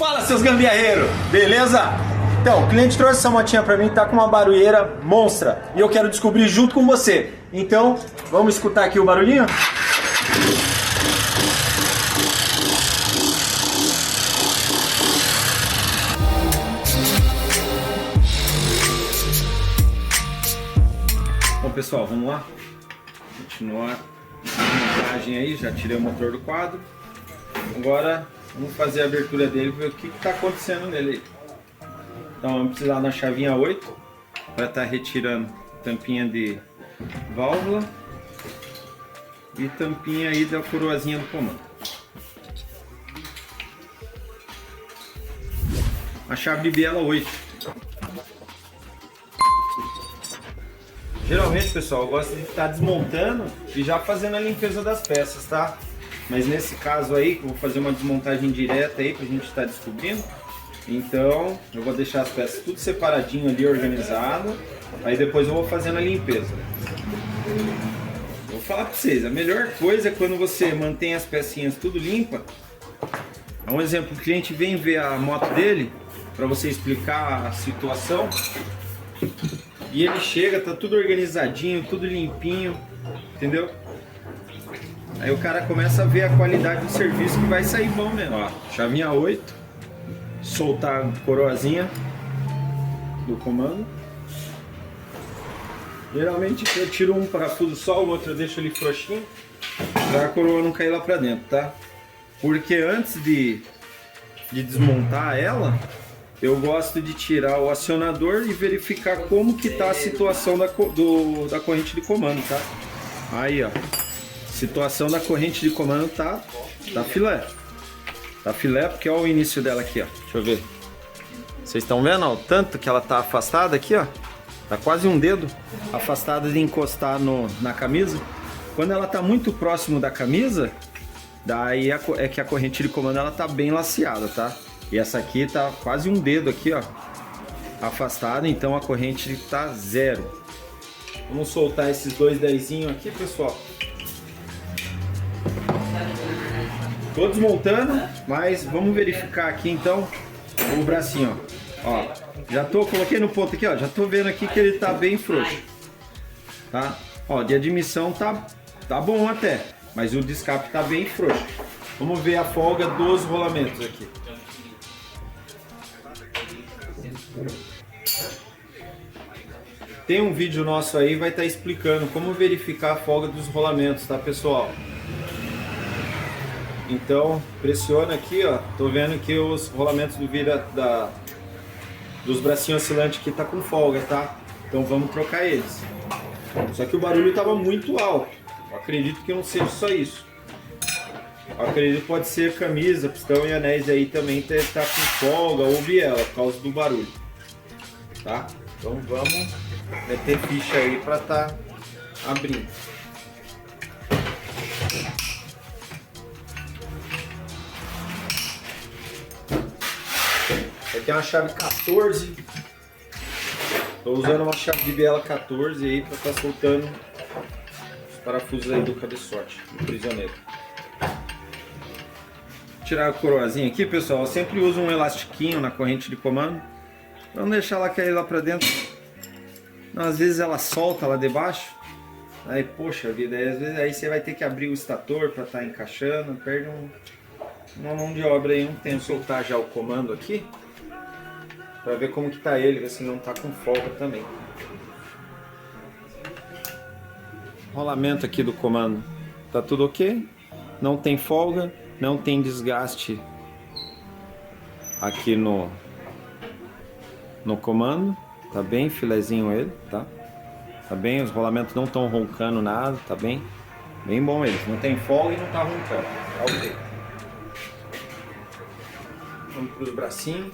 Fala, seus gambiarreiros, beleza? Então, o cliente trouxe essa motinha pra mim, tá com uma barulheira monstra e eu quero descobrir junto com você. Então, vamos escutar aqui o barulhinho? Bom, pessoal, vamos lá? Continuar a montagem aí, já tirei o motor do quadro. Agora vamos fazer a abertura dele para ver o que está acontecendo nele aí. Então vamos precisar da chavinha 8 para estar retirando tampinha de válvula e tampinha aí da coroazinha do comando. A chave de biela 8. Geralmente, pessoal, eu gosto de estar desmontando e já fazendo a limpeza das peças, tá? Mas nesse caso aí, eu vou fazer uma desmontagem direta aí pra gente estar descobrindo. Então, eu vou deixar as peças tudo separadinho ali, organizado. Aí depois eu vou fazendo a limpeza. Vou falar pra vocês, a melhor coisa é quando você mantém as pecinhas tudo limpa. Um exemplo, o cliente vem ver a moto dele, pra você explicar a situação. E ele chega, tá tudo organizadinho, tudo limpinho, entendeu? Aí o cara começa a ver a qualidade do serviço que vai sair bom mesmo. Ó, chavinha 8, soltar a coroazinha do comando. Geralmente eu tiro um parafuso só, o outro eu deixo ele frouxinho, pra a coroa não cair lá pra dentro, tá? Porque antes de desmontar ela, eu gosto de tirar o acionador e verificar como que tá a situação da corrente de comando, tá? Aí, ó. Situação da corrente de comando tá filé. Tá filé porque ó o início dela aqui, ó. Deixa eu ver. Vocês estão vendo, ó, o tanto que ela tá afastada aqui, ó. Tá quase um dedo afastada de encostar na camisa. Quando ela tá muito próximo da camisa, daí é que a corrente de comando ela tá bem laceada, tá? E essa aqui tá quase um dedo aqui, ó, afastada, então a corrente tá 0. Vamos soltar esses dois dezinhos aqui, pessoal. Tô desmontando, mas vamos verificar aqui então o bracinho, ó. Já coloquei no ponto aqui, ó, já tô vendo aqui que ele tá bem frouxo, tá? Ó, de admissão tá bom até, mas o de escape tá bem frouxo. Vamos ver a folga dos rolamentos aqui. Tem um vídeo nosso aí, vai estar explicando como verificar a folga dos rolamentos, tá, pessoal? Então, pressiona aqui, ó. Tô vendo que os rolamentos dos bracinhos oscilantes aqui tá com folga, tá? Então vamos trocar eles. Só que o barulho tava muito alto. Eu acredito que não seja só isso. Eu acredito que pode ser camisa, pistão e anéis aí também tá com folga ou biela por causa do barulho, tá? Então vamos meter ficha aí para tá abrindo. Essa aqui é uma chave 14. Estou usando uma chave de biela 14 aí para estar soltando os parafusos aí do cabeçote, do prisioneiro. Tirar a coroazinha aqui, pessoal, eu sempre uso um elastiquinho na corrente de comando pra não deixar ela cair lá pra dentro. Não, às vezes ela solta lá debaixo, aí poxa vida, às vezes aí você vai ter que abrir o estator pra estar encaixando, perde uma mão de obra aí, um tempo. Soltar já o comando aqui pra ver como que tá ele, ver se não tá com folga também. Rolamento aqui do comando tá tudo ok, não tem folga. Não tem desgaste aqui no comando, tá bem filezinho ele, tá? Tá bem, os rolamentos não estão roncando nada, tá bem bom eles, não tem folga e não tá roncando, tá ok. Vamos para os bracinhos.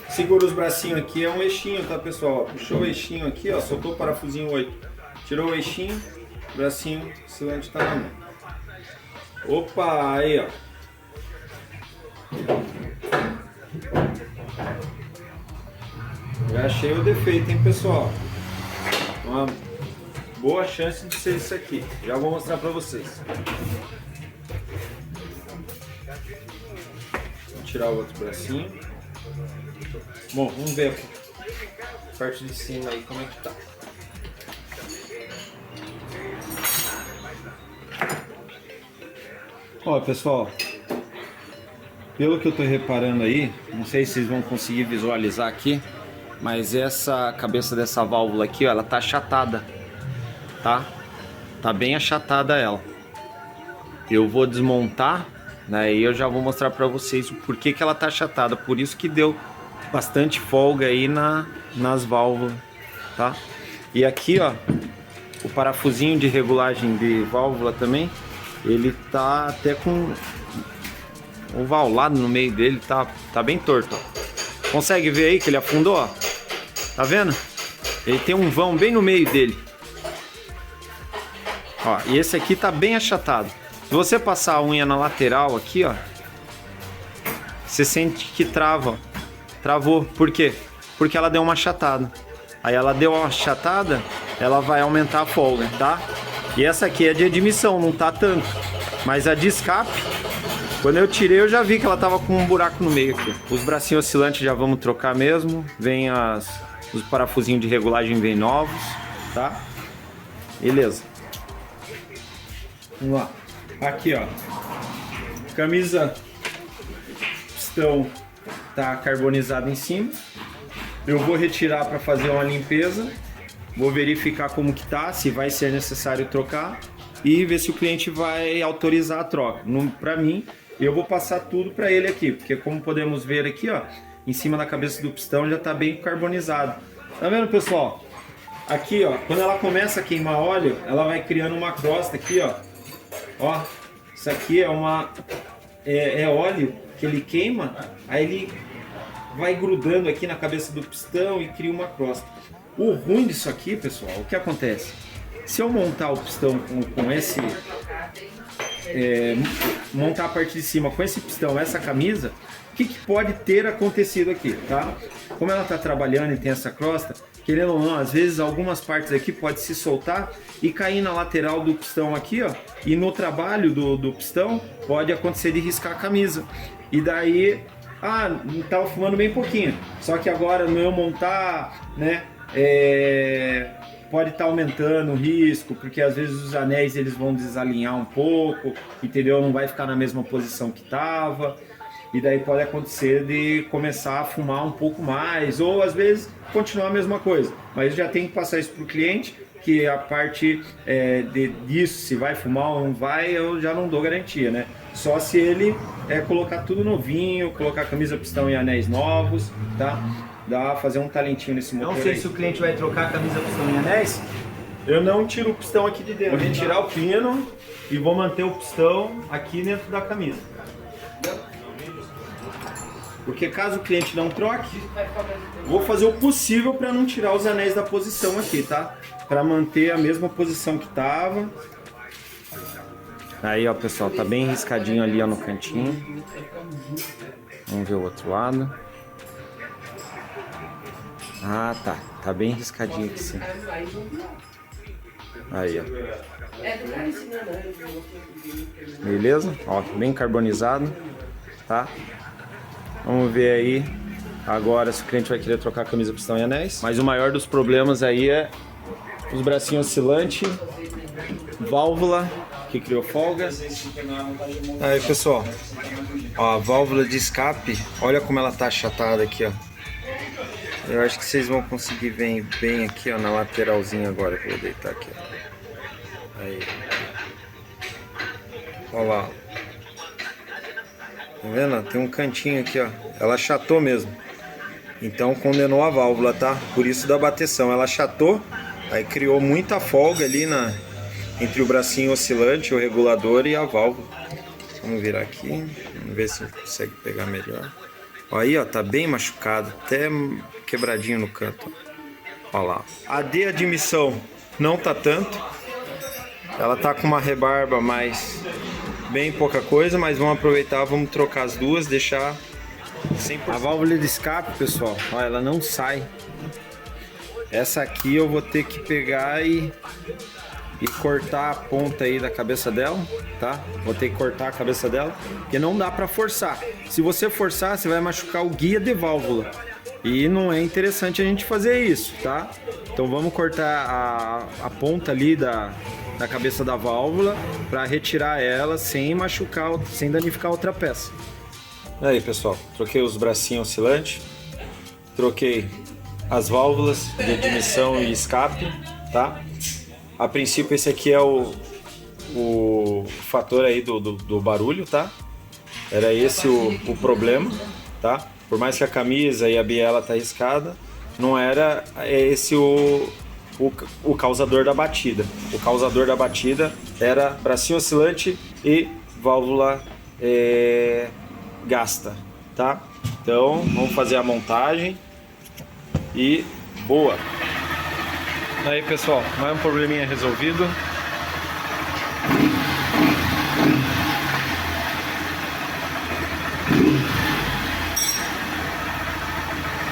Segura os bracinhos aqui, é um eixinho, tá, pessoal? Puxou o eixinho aqui, ó, soltou o parafusinho 8. Tirou o eixinho, o bracinho oscilante tá na mão. Opa, aí, ó. Já achei o defeito, hein, pessoal? Uma boa chance de ser isso aqui. Já vou mostrar para vocês. Vou tirar o outro bracinho. Bom, vamos ver a parte de cima aí como é que tá. Ó, pessoal, pelo que eu tô reparando aí, não sei se vocês vão conseguir visualizar aqui, mas essa cabeça dessa válvula aqui, ó, ela tá achatada, tá? Tá bem achatada ela. Eu vou desmontar, né, e eu já vou mostrar pra vocês o porquê que ela tá achatada. Por isso que deu bastante folga aí nas válvulas, tá? E aqui, ó, o parafusinho de regulagem de válvula também, ele tá até com o valado no meio dele, tá bem torto, ó. Consegue ver aí que ele afundou, ó? Tá vendo? Ele tem um vão bem no meio dele. Ó, e esse aqui tá bem achatado. Se você passar a unha na lateral aqui, ó, você sente que trava, ó. Travou. Por quê? Porque ela deu uma achatada. Aí ela deu uma achatada, ela vai aumentar a folga, tá? E essa aqui é de admissão, não tá tanto. Mas a de escape, quando eu tirei, eu já vi que ela tava com um buraco no meio aqui. Os bracinhos oscilantes já vamos trocar mesmo. Vem os parafusinhos de regulagem vem novos, tá? Beleza. Vamos lá. Aqui, ó. Camisa pistão tá carbonizada em cima. Eu vou retirar para fazer uma limpeza. Vou verificar como que tá, se vai ser necessário trocar e ver se o cliente vai autorizar a troca. Para mim, eu vou passar tudo para ele aqui, porque como podemos ver aqui, ó, em cima da cabeça do pistão já tá bem carbonizado. Tá vendo, pessoal? Aqui, ó, quando ela começa a queimar óleo, ela vai criando uma crosta aqui, ó. Ó, isso aqui é é óleo que ele queima, aí ele vai grudando aqui na cabeça do pistão e cria uma crosta. O ruim disso aqui, pessoal, o que acontece? Se eu montar o pistão com esse... montar a parte de cima com esse pistão, essa camisa, o que pode ter acontecido aqui, tá? Como ela está trabalhando e tem essa crosta, querendo ou não, às vezes algumas partes aqui pode se soltar e cair na lateral do pistão aqui, ó, e no trabalho do pistão pode acontecer de riscar a camisa. E daí, tava fumando bem pouquinho, só que agora no eu montar, né, pode estar aumentando o risco, porque às vezes os anéis eles vão desalinhar um pouco, entendeu? Não vai ficar na mesma posição que estava, e daí pode acontecer de começar a fumar um pouco mais, ou às vezes continuar a mesma coisa. Mas já tem que passar isso para o cliente, que a parte disso, se vai fumar ou não vai, eu já não dou garantia, né? Só se ele colocar tudo novinho, colocar camisa, pistão e anéis novos, tá? Dá fazer um talentinho nesse motor. Não sei se o cliente vai trocar a camisa, pistão e anéis. Eu não tiro o pistão aqui de dentro. Vou retirar o pino e vou manter o pistão aqui dentro da camisa. Porque caso o cliente não troque, vou fazer o possível para não tirar os anéis da posição aqui, tá? Para manter a mesma posição que tava. Aí, ó, pessoal, tá bem riscadinho ali, ó, no cantinho. Vamos ver o outro lado. Ah, tá. Tá bem riscadinho aqui, sim. Aí, ó. Beleza? Ó, bem carbonizado, tá? Vamos ver aí agora se o cliente vai querer trocar camisa, pistão e anéis. Mas o maior dos problemas aí é os bracinhos oscilantes, válvula que criou folga. Aí, pessoal, ó, a válvula de escape, olha como ela tá achatada aqui, ó. Eu acho que vocês vão conseguir ver bem aqui, ó, na lateralzinha agora que eu vou deitar aqui, ó. Aí. Olha lá. Tá vendo? Tem um cantinho aqui, ó. Ela achatou mesmo. Então condenou a válvula, tá? Por isso da bateção. Ela achatou, aí criou muita folga ali entre o bracinho oscilante, o regulador e a válvula. Vamos virar aqui. Vamos ver se consegue pegar melhor. Aí, ó, tá bem machucado, até quebradinho no canto. Ó lá. A de admissão não tá tanto. Ela tá com uma rebarba, mas bem pouca coisa, mas vamos aproveitar, vamos trocar as duas, deixar 100%. A válvula de escape, pessoal, ó, ela não sai. Essa aqui eu vou ter que pegar e cortar a ponta aí da cabeça dela, tá? Vou ter que cortar a cabeça dela, porque não dá para forçar. Se você forçar, você vai machucar o guia de válvula. E não é interessante a gente fazer isso, tá? Então vamos cortar a ponta ali da cabeça da válvula para retirar ela sem machucar, sem danificar outra peça. Aí, pessoal, troquei os bracinhos oscilantes, troquei as válvulas de admissão e escape, tá? A princípio esse aqui é o fator aí do barulho, tá? Era esse o problema, tá? Por mais que a camisa e a biela tá riscada, não era esse o causador da batida. O causador da batida era bracinho oscilante e válvula gasta, tá? Então vamos fazer a montagem e boa! Aí, pessoal, mais um probleminha resolvido.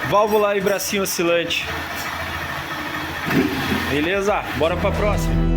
Válvula e bracinho oscilante. Beleza? Bora pra próxima.